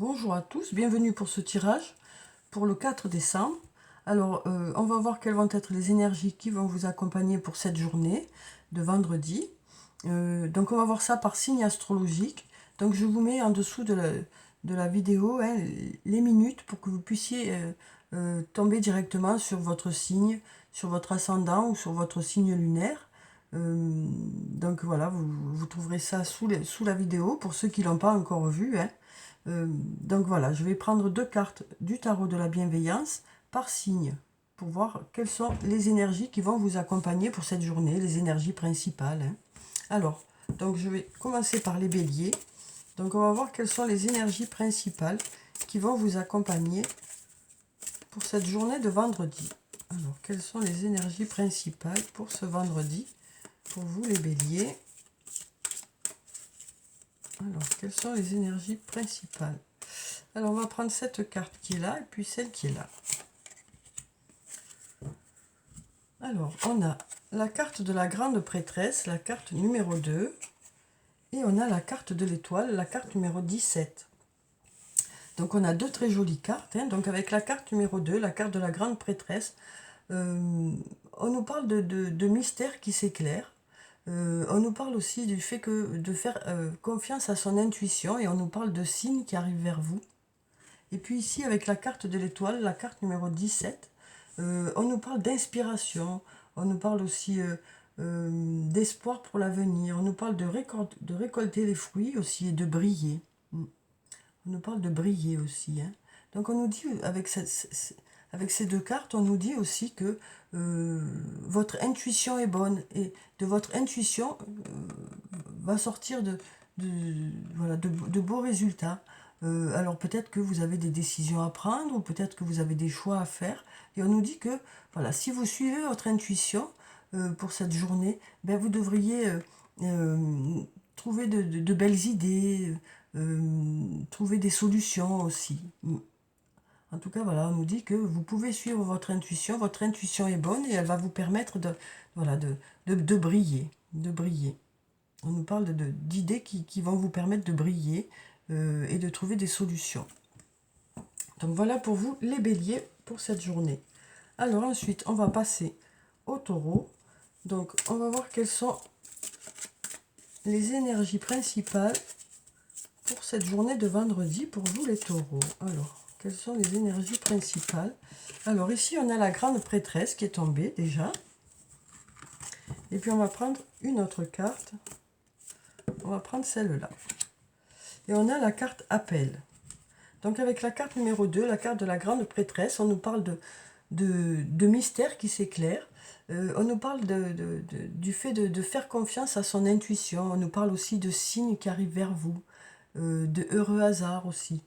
Bonjour à tous, bienvenue pour ce tirage pour le 4 décembre. Alors, on va voir quelles vont être les énergies qui vont vous accompagner pour cette journée de vendredi. Donc, on va voir ça par signe astrologique. Donc, je vous mets en dessous de la vidéo les minutes pour que vous puissiez tomber directement sur votre signe, sur votre ascendant ou sur votre signe lunaire. Donc voilà, vous trouverez ça sous la vidéo pour ceux qui ne l'ont pas encore vu. Donc voilà, je vais prendre deux cartes du tarot de la bienveillance par signe pour voir quelles sont les énergies qui vont vous accompagner pour cette journée, les énergies principales. Alors, donc je vais commencer par les béliers. Donc on va voir quelles sont les énergies principales qui vont vous accompagner pour cette journée de vendredi. Alors, quelles sont les énergies principales pour ce vendredi, pour vous les béliers? Alors, quelles sont les énergies principales? Alors, on va prendre cette carte qui est là et puis celle qui est là. Alors, on a la carte de la grande prêtresse, la carte numéro 2. Et on a la carte de l'étoile, la carte numéro 17. Donc, on a deux très jolies cartes. Donc, avec la carte numéro 2, la carte de la grande prêtresse, on nous parle de mystères qui s'éclairent. On nous parle aussi du fait que de faire confiance à son intuition et on nous parle de signes qui arrivent vers vous. Et puis ici, avec la carte de l'étoile, la carte numéro 17, on nous parle d'inspiration, on nous parle aussi d'espoir pour l'avenir, on nous parle de récolter les fruits aussi et de briller. On nous parle de briller aussi. Donc on nous dit, avec ces deux cartes, on nous dit aussi que votre intuition est bonne et de votre intuition va sortir de beaux résultats. Alors peut-être que vous avez des décisions à prendre ou peut-être que vous avez des choix à faire. Et on nous dit que voilà, si vous suivez votre intuition pour cette journée, ben vous devriez trouver de belles idées, trouver des solutions aussi. En tout cas, voilà, on nous dit que vous pouvez suivre votre intuition est bonne et elle va vous permettre de briller, de briller. On nous parle d'idées qui vont vous permettre de briller et de trouver des solutions. Donc voilà pour vous les béliers pour cette journée. Alors ensuite, on va passer au taureau. Donc on va voir quelles sont les énergies principales pour cette journée de vendredi pour vous les taureaux. Alors, quelles sont les énergies principales? Alors ici, on a la grande prêtresse qui est tombée déjà. Et puis on va prendre une autre carte. On va prendre celle-là. Et on a la carte appel. Donc avec la carte numéro 2, la carte de la grande prêtresse, on nous parle de mystères qui s'éclairent. On nous parle du fait de faire confiance à son intuition. On nous parle aussi de signes qui arrivent vers vous, de heureux hasards aussi.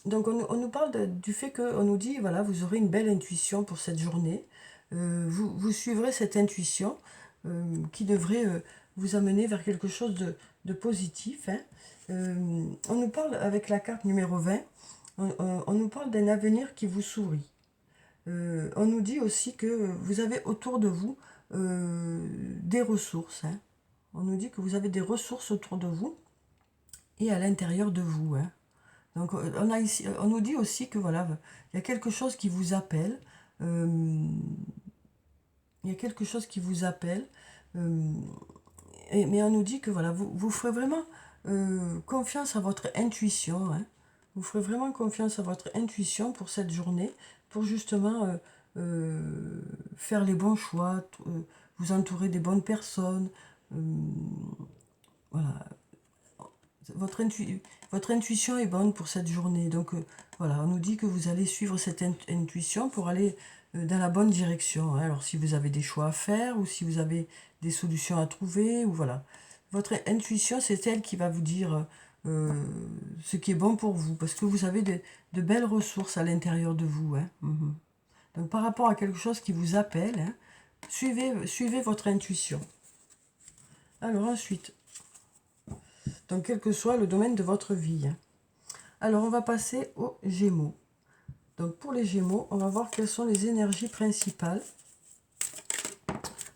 Donc on nous parle du fait qu'on nous dit, voilà, vous aurez une belle intuition pour cette journée. Vous suivrez cette intuition qui devrait vous amener vers quelque chose de positif. On nous parle avec la carte numéro 20, on nous parle d'un avenir qui vous sourit. On nous dit aussi que vous avez autour de vous des ressources. On nous dit que vous avez des ressources autour de vous et à l'intérieur de vous. Donc on nous dit aussi que voilà, il y a quelque chose qui vous appelle. Il y a quelque chose qui vous appelle. Mais on nous dit que voilà, vous ferez vraiment confiance à votre intuition. Vous ferez vraiment confiance à votre intuition pour cette journée, pour justement faire les bons choix, vous entourer des bonnes personnes. Voilà. Votre intuition est bonne pour cette journée. Donc voilà, on nous dit que vous allez suivre cette intuition pour aller dans la bonne direction. Alors si vous avez des choix à faire ou si vous avez des solutions à trouver, ou voilà. Votre intuition, c'est elle qui va vous dire ce qui est bon pour vous, parce que vous avez de belles ressources à l'intérieur de vous. Donc par rapport à quelque chose qui vous appelle, suivez votre intuition. Alors ensuite, donc quel que soit le domaine de votre vie. Alors on va passer aux Gémeaux. Donc pour les Gémeaux, on va voir quelles sont les énergies principales.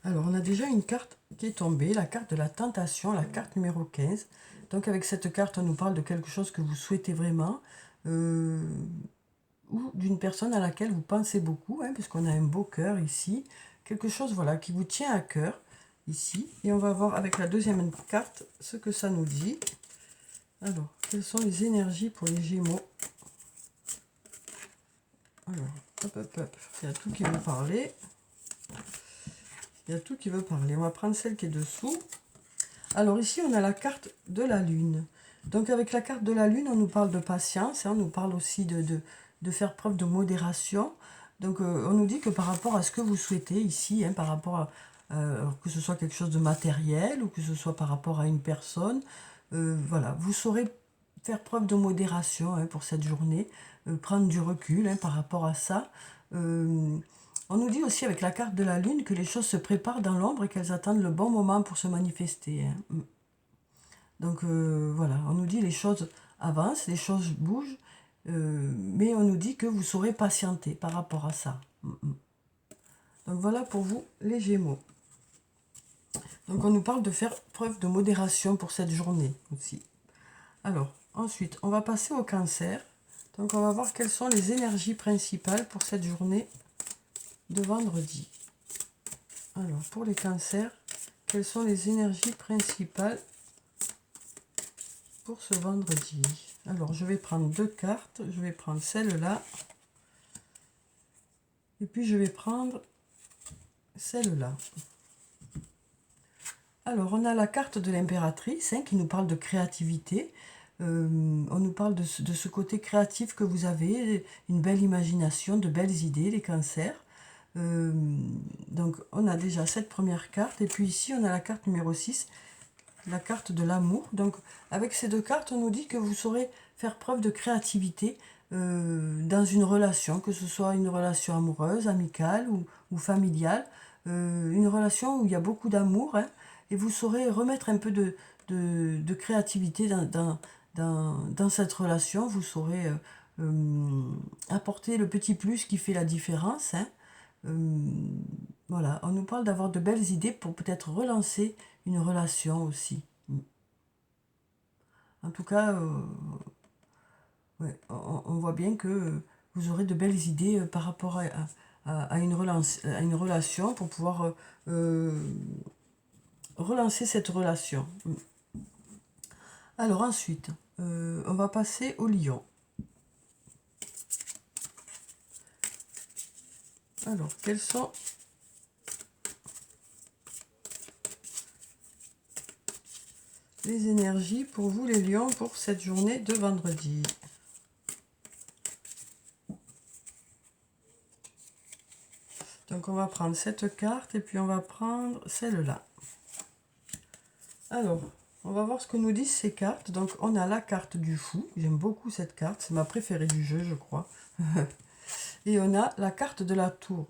Alors on a déjà une carte qui est tombée, la carte de la tentation, la carte numéro 15. Donc avec cette carte, on nous parle de quelque chose que vous souhaitez vraiment, ou d'une personne à laquelle vous pensez beaucoup, hein, puisqu'on a un beau cœur ici, quelque chose voilà, qui vous tient à cœur ici. Et on va voir avec la deuxième carte ce que ça nous dit. Alors, quelles sont les énergies pour les Gémeaux? Alors, hop, hop, hop, il y a tout qui veut parler. Il y a tout qui veut parler. On va prendre celle qui est dessous. Alors ici, on a la carte de la Lune. Donc avec la carte de la Lune, on nous parle de patience, hein, on nous parle aussi de faire preuve de modération. Donc on nous dit que par rapport à ce que vous souhaitez ici, hein, par rapport à que ce soit quelque chose de matériel ou que ce soit par rapport à une personne, voilà, vous saurez faire preuve de modération, hein, pour cette journée, prendre du recul, hein, par rapport à ça. On nous dit aussi avec la carte de la Lune que les choses se préparent dans l'ombre et qu'elles attendent le bon moment pour se manifester, hein. Donc voilà, on nous dit les choses avancent, les choses bougent, mais on nous dit que vous saurez patienter par rapport à ça. Donc voilà pour vous les Gémeaux. Donc on nous parle de faire preuve de modération pour cette journée aussi. Alors ensuite, on va passer au Cancer. Donc on va voir quelles sont les énergies principales pour cette journée de vendredi. Alors pour les Cancers, quelles sont les énergies principales pour ce vendredi? Alors je vais prendre deux cartes, je vais prendre celle-là et puis je vais prendre celle-là. Alors on a la carte de l'impératrice, hein, qui nous parle de créativité. On nous parle de ce côté créatif que vous avez, une belle imagination, de belles idées, les Cancers. Donc on a déjà cette première carte et puis ici on a la carte numéro 6, la carte de l'amour. Donc avec ces deux cartes, on nous dit que vous saurez faire preuve de créativité dans une relation, que ce soit une relation amoureuse, amicale ou familiale, une relation où il y a beaucoup d'amour, hein, et vous saurez remettre un peu de créativité dans cette relation. Vous saurez apporter le petit plus qui fait la différence, hein. Voilà, on nous parle d'avoir de belles idées pour peut-être relancer une relation aussi. En tout cas, ouais, on voit bien que vous aurez de belles idées par rapport à une relation pour pouvoir relancer cette relation. Alors ensuite, on va passer au Lion. Alors, quelles sont les énergies pour vous les lions pour cette journée de vendredi? Donc on va prendre cette carte et puis on va prendre celle-là. Alors, on va voir ce que nous disent ces cartes. Donc on a la carte du fou, j'aime beaucoup cette carte, c'est ma préférée du jeu je crois. Et on a la carte de la tour.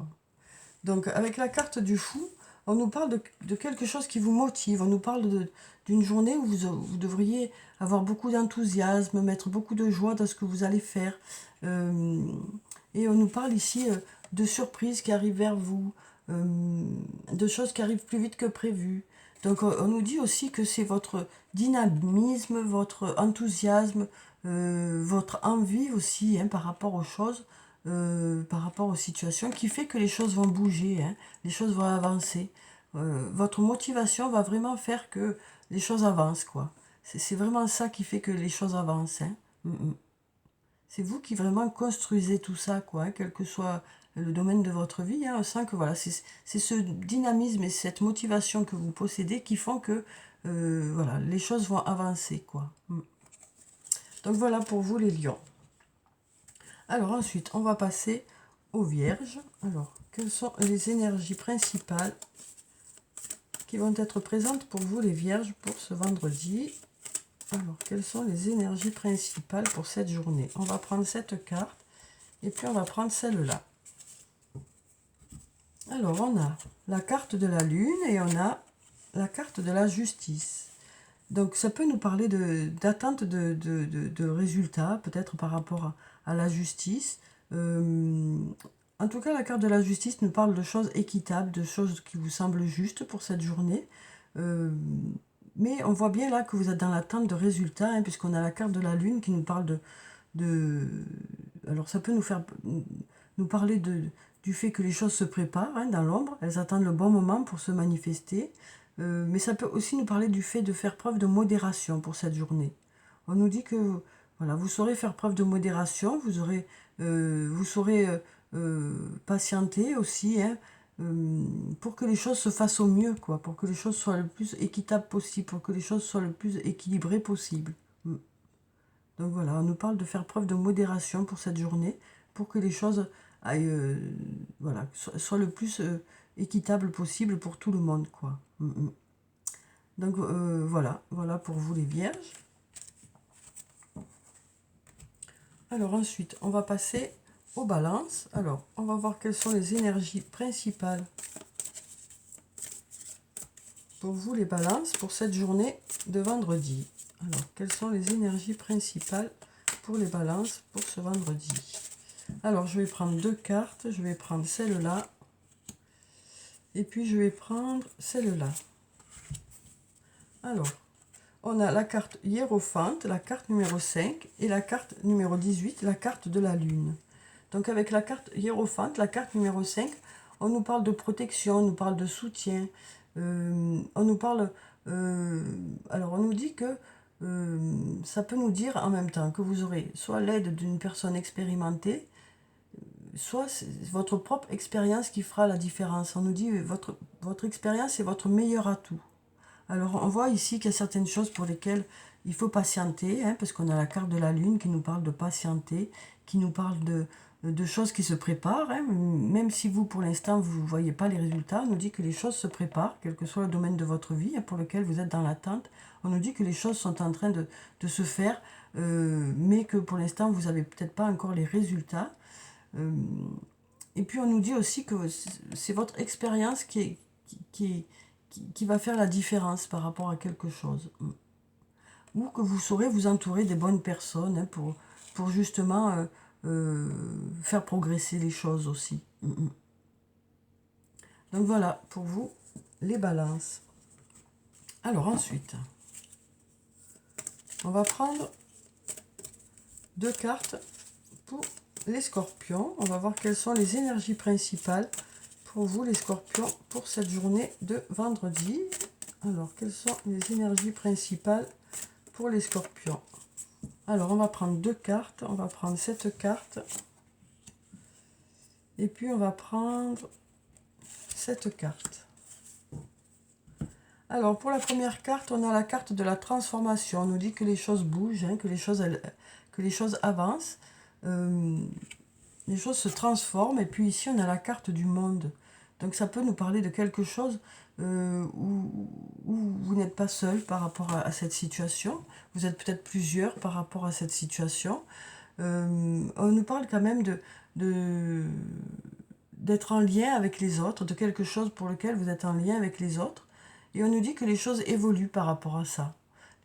Donc avec la carte du fou, on nous parle de quelque chose qui vous motive, on nous parle d'une journée où vous devriez avoir beaucoup d'enthousiasme, mettre beaucoup de joie dans ce que vous allez faire. Et on nous parle ici de surprises qui arrivent vers vous, de choses qui arrivent plus vite que prévu. Donc on nous dit aussi que c'est votre dynamisme, votre enthousiasme, votre envie aussi, hein, par rapport aux choses, par rapport aux situations, qui fait que les choses vont bouger, hein, les choses vont avancer. Votre motivation va vraiment faire que les choses avancent, quoi. C'est vraiment ça qui fait que les choses avancent, hein. C'est vous qui vraiment construisez tout ça, quoi, hein, quel que soit le domaine de votre vie, hein. On sent que voilà, c'est ce dynamisme et cette motivation que vous possédez qui font que voilà, les choses vont avancer, quoi. Donc voilà pour vous les lions. Alors ensuite, on va passer aux vierges. Alors, quelles sont les énergies principales qui vont être présentes pour vous les vierges pour ce vendredi? Alors, quelles sont les énergies principales pour cette journée? On va prendre cette carte et puis on va prendre celle-là. Alors, on a la carte de la lune et on a la carte de la justice. Donc, ça peut nous parler d'attente de résultats, peut-être par rapport à la justice. En tout cas, la carte de la justice nous parle de choses équitables, de choses qui vous semblent justes pour cette journée. Mais on voit bien là que vous êtes dans l'attente de résultats, hein, puisqu'on a la carte de la lune qui nous parle de... Alors ça peut nous parler du fait que les choses se préparent, hein, dans l'ombre, elles attendent le bon moment pour se manifester, mais ça peut aussi nous parler du fait de faire preuve de modération pour cette journée. On nous dit que voilà, vous saurez faire preuve de modération, vous saurez patienter aussi, hein, pour que les choses se fassent au mieux, quoi, pour que les choses soient le plus équitables possible, pour que les choses soient le plus équilibrées possible. Donc voilà, on nous parle de faire preuve de modération pour cette journée, pour que les choses aillent, voilà, soient le plus équitable possible pour tout le monde, quoi. Donc voilà pour vous les vierges. Alors ensuite, on va passer aux balances. Alors, on va voir quelles sont les énergies principales pour vous les balances pour cette journée de vendredi. Alors, quelles sont les énergies principales pour les balances pour ce vendredi? Alors, je vais prendre deux cartes. Je vais prendre celle-là. Et puis, je vais prendre celle-là. Alors, on a la carte hiérophante, la carte numéro 5 et la carte numéro 18, la carte de la lune. Donc, avec la carte hiérophante, la carte numéro 5, on nous parle de protection, on nous parle de soutien. On nous parle... alors, on nous dit que ça peut nous dire en même temps que vous aurez soit l'aide d'une personne expérimentée, soit c'est votre propre expérience qui fera la différence. On nous dit votre expérience est votre meilleur atout. Alors on voit ici qu'il y a certaines choses pour lesquelles il faut patienter, hein, parce qu'on a la carte de la lune qui nous parle de patienter, qui nous parle de choses qui se préparent, hein, même si vous pour l'instant vous ne voyez pas les résultats, on nous dit que les choses se préparent, quel que soit le domaine de votre vie, hein, pour lequel vous êtes dans l'attente, on nous dit que les choses sont en train de se faire, mais que pour l'instant vous n'avez peut-être pas encore les résultats. Et puis on nous dit aussi que c'est votre expérience qui va faire la différence par rapport à quelque chose. Ou que vous saurez vous entourer des bonnes personnes, hein, pour justement faire progresser les choses aussi. Donc voilà pour vous les balances. Alors ensuite, on va prendre deux cartes pour les scorpions. On va voir quelles sont les énergies principales pour vous les scorpions pour cette journée de vendredi. Alors, quelles sont les énergies principales pour les scorpions? Alors, on va prendre deux cartes. On va prendre cette carte. Et puis, on va prendre cette carte. Alors, pour la première carte, on a la carte de la transformation. On nous dit que les choses bougent, hein, que les choses avancent. Les choses se transforment. Et puis ici, on a la carte du monde. Donc, ça peut nous parler de quelque chose où vous n'êtes pas seul par rapport à cette situation. Vous êtes peut-être plusieurs par rapport à cette situation. On nous parle quand même d'être en lien avec les autres, de quelque chose pour lequel vous êtes en lien avec les autres. Et on nous dit que les choses évoluent par rapport à ça.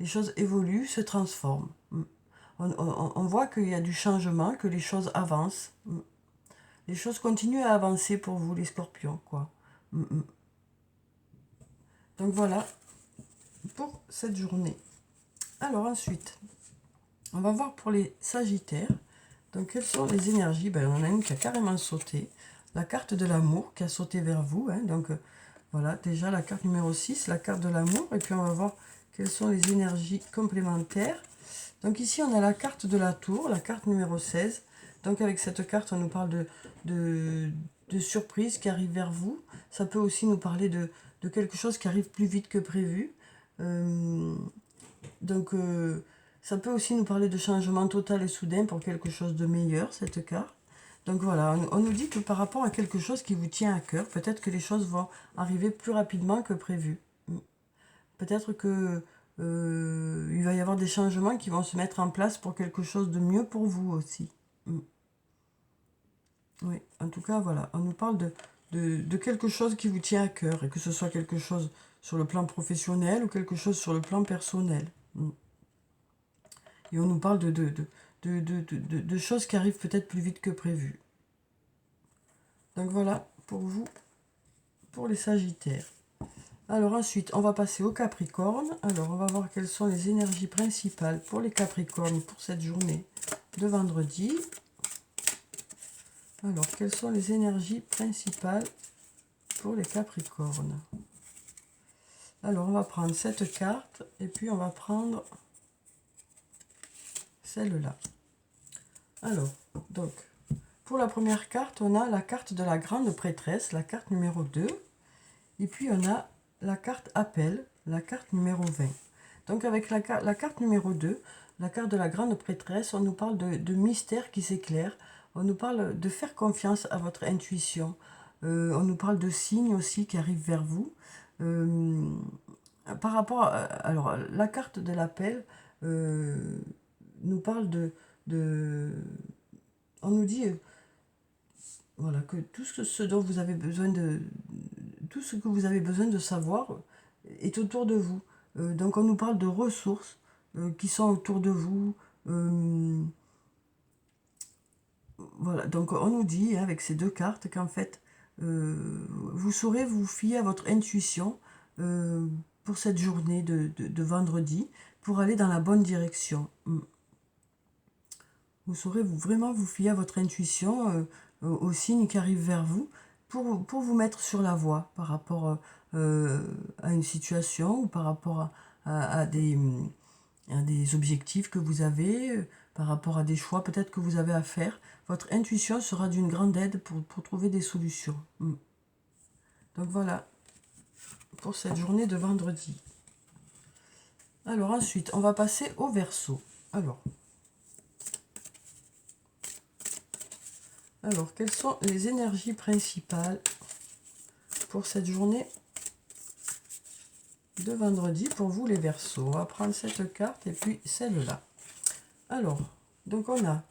Les choses évoluent, se transforment. On voit qu'il y a du changement, que les choses avancent. Les choses continuent à avancer pour vous, les scorpions, quoi. Donc voilà pour cette journée. Alors ensuite, on va voir pour les sagittaires. Donc quelles sont les énergies? Ben, on en a une qui a carrément sauté. La carte de l'amour qui a sauté vers vous, hein. Donc voilà, déjà la carte numéro 6, la carte de l'amour. Et puis on va voir quelles sont les énergies complémentaires. Donc ici, on a la carte de la tour, la carte numéro 16. Donc avec cette carte, on nous parle de surprises qui arrivent vers vous. Ça peut aussi nous parler de quelque chose qui arrive plus vite que prévu. Ça peut aussi nous parler de changement total et soudain pour quelque chose de meilleur, cette carte. Donc voilà, on nous dit que par rapport à quelque chose qui vous tient à cœur, peut-être que les choses vont arriver plus rapidement que prévu. Peut-être que il va y avoir des changements qui vont se mettre en place pour quelque chose de mieux pour vous aussi. Oui, en tout cas, voilà, on nous parle de quelque chose qui vous tient à cœur, et que ce soit quelque chose sur le plan professionnel ou quelque chose sur le plan personnel. Et on nous parle de choses qui arrivent peut-être plus vite que prévu. Donc voilà, pour vous, pour les sagittaires. Alors ensuite, on va passer au Capricorne. Alors, on va voir quelles sont les énergies principales pour les Capricornes pour cette journée de vendredi. Alors, quelles sont les énergies principales pour les Capricornes? Alors, on va prendre cette carte et puis on va prendre celle-là. Alors, donc, pour la première carte, on a la carte de la grande prêtresse, la carte numéro 2. Et puis, on a la carte appel, la carte numéro 20. Donc, avec la carte numéro 2, la carte de la grande prêtresse, on nous parle de mystère qui s'éclare. On nous parle de faire confiance à votre intuition. On nous parle de signes aussi qui arrivent vers vous. Par rapport à... Alors, la carte de l'appel nous parle on nous dit voilà, que tout ce dont vous avez besoin tout ce que vous avez besoin de savoir est autour de vous. Donc on nous parle de ressources qui sont autour de vous. Voilà, donc on nous dit avec ces deux cartes qu'en fait vous saurez vous fier à votre intuition pour cette journée de vendredi pour aller dans la bonne direction. Vous saurez vraiment vous fier à votre intuition, aux signes qui arrivent vers vous, pour vous mettre sur la voie par rapport à une situation ou par rapport à des objectifs que vous avez, par rapport à des choix peut-être que vous avez à faire. Votre intuition sera d'une grande aide pour trouver des solutions. Donc voilà, pour cette journée de vendredi. Alors ensuite, on va passer au Verseau. Alors, quelles sont les énergies principales pour cette journée de vendredi pour vous les Verseaux? On va prendre cette carte et puis celle-là. Alors, donc on a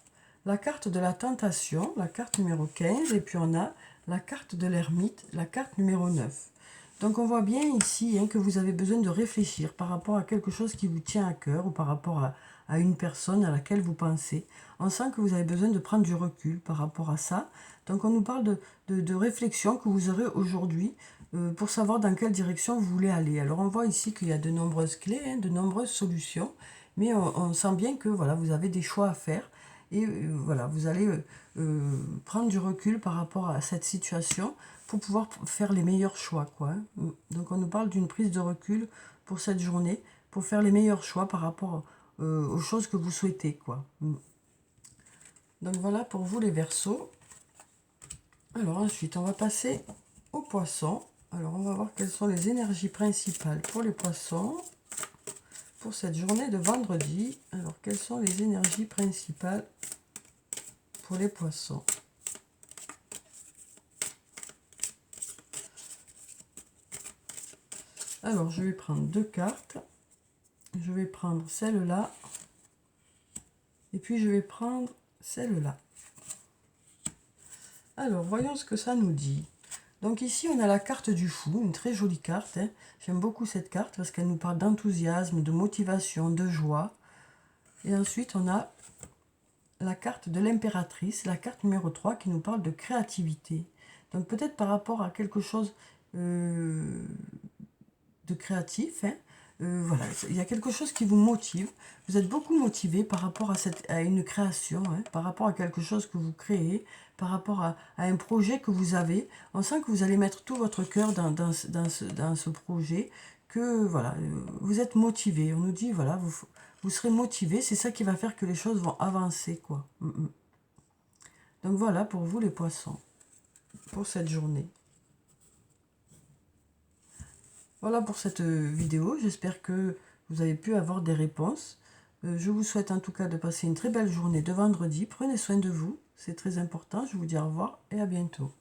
la carte de la tentation, la carte numéro 15, et puis on a la carte de l'ermite, la carte numéro 9. Donc on voit bien ici que vous avez besoin de réfléchir par rapport à quelque chose qui vous tient à cœur ou par rapport à une personne à laquelle vous pensez. On sent que vous avez besoin de prendre du recul par rapport à ça. Donc on nous parle de réflexion que vous aurez aujourd'hui pour savoir dans quelle direction vous voulez aller. Alors on voit ici qu'il y a de nombreuses clés, de nombreuses solutions, mais on sent bien que voilà, vous avez des choix à faire. Et voilà, vous allez prendre du recul par rapport à cette situation pour pouvoir faire les meilleurs choix, quoi. Donc on nous parle d'une prise de recul pour cette journée, pour faire les meilleurs choix par rapport aux choses que vous souhaitez, quoi. Donc voilà pour vous les Verseaux. Alors ensuite, on va passer aux Poissons. Alors on va voir quelles sont les énergies principales pour les Poissons pour cette journée de vendredi. Alors quelles sont les énergies principales pour les Poissons? Alors, je vais prendre deux cartes. Je vais prendre celle-là. Et puis, je vais prendre celle-là. Alors, voyons ce que ça nous dit. Donc ici, on a la carte du fou, une très jolie carte. J'aime beaucoup cette carte parce qu'elle nous parle d'enthousiasme, de motivation, de joie. Et ensuite, on a la carte de l'impératrice, la carte numéro 3, qui nous parle de créativité. Donc peut-être par rapport à quelque chose de créatif, voilà, il y a quelque chose qui vous motive. Vous êtes beaucoup motivé par rapport à une création, par rapport à quelque chose que vous créez, par rapport à un projet que vous avez. On sent que vous allez mettre tout votre cœur dans ce projet, que voilà, vous êtes motivé. On nous dit, voilà, vous serez motivé, c'est ça qui va faire que les choses vont avancer, quoi. Donc voilà pour vous les Poissons, pour cette journée. Voilà pour cette vidéo, j'espère que vous avez pu avoir des réponses. Je vous souhaite en tout cas de passer une très belle journée de vendredi. Prenez soin de vous, c'est très important. Je vous dis au revoir et à bientôt.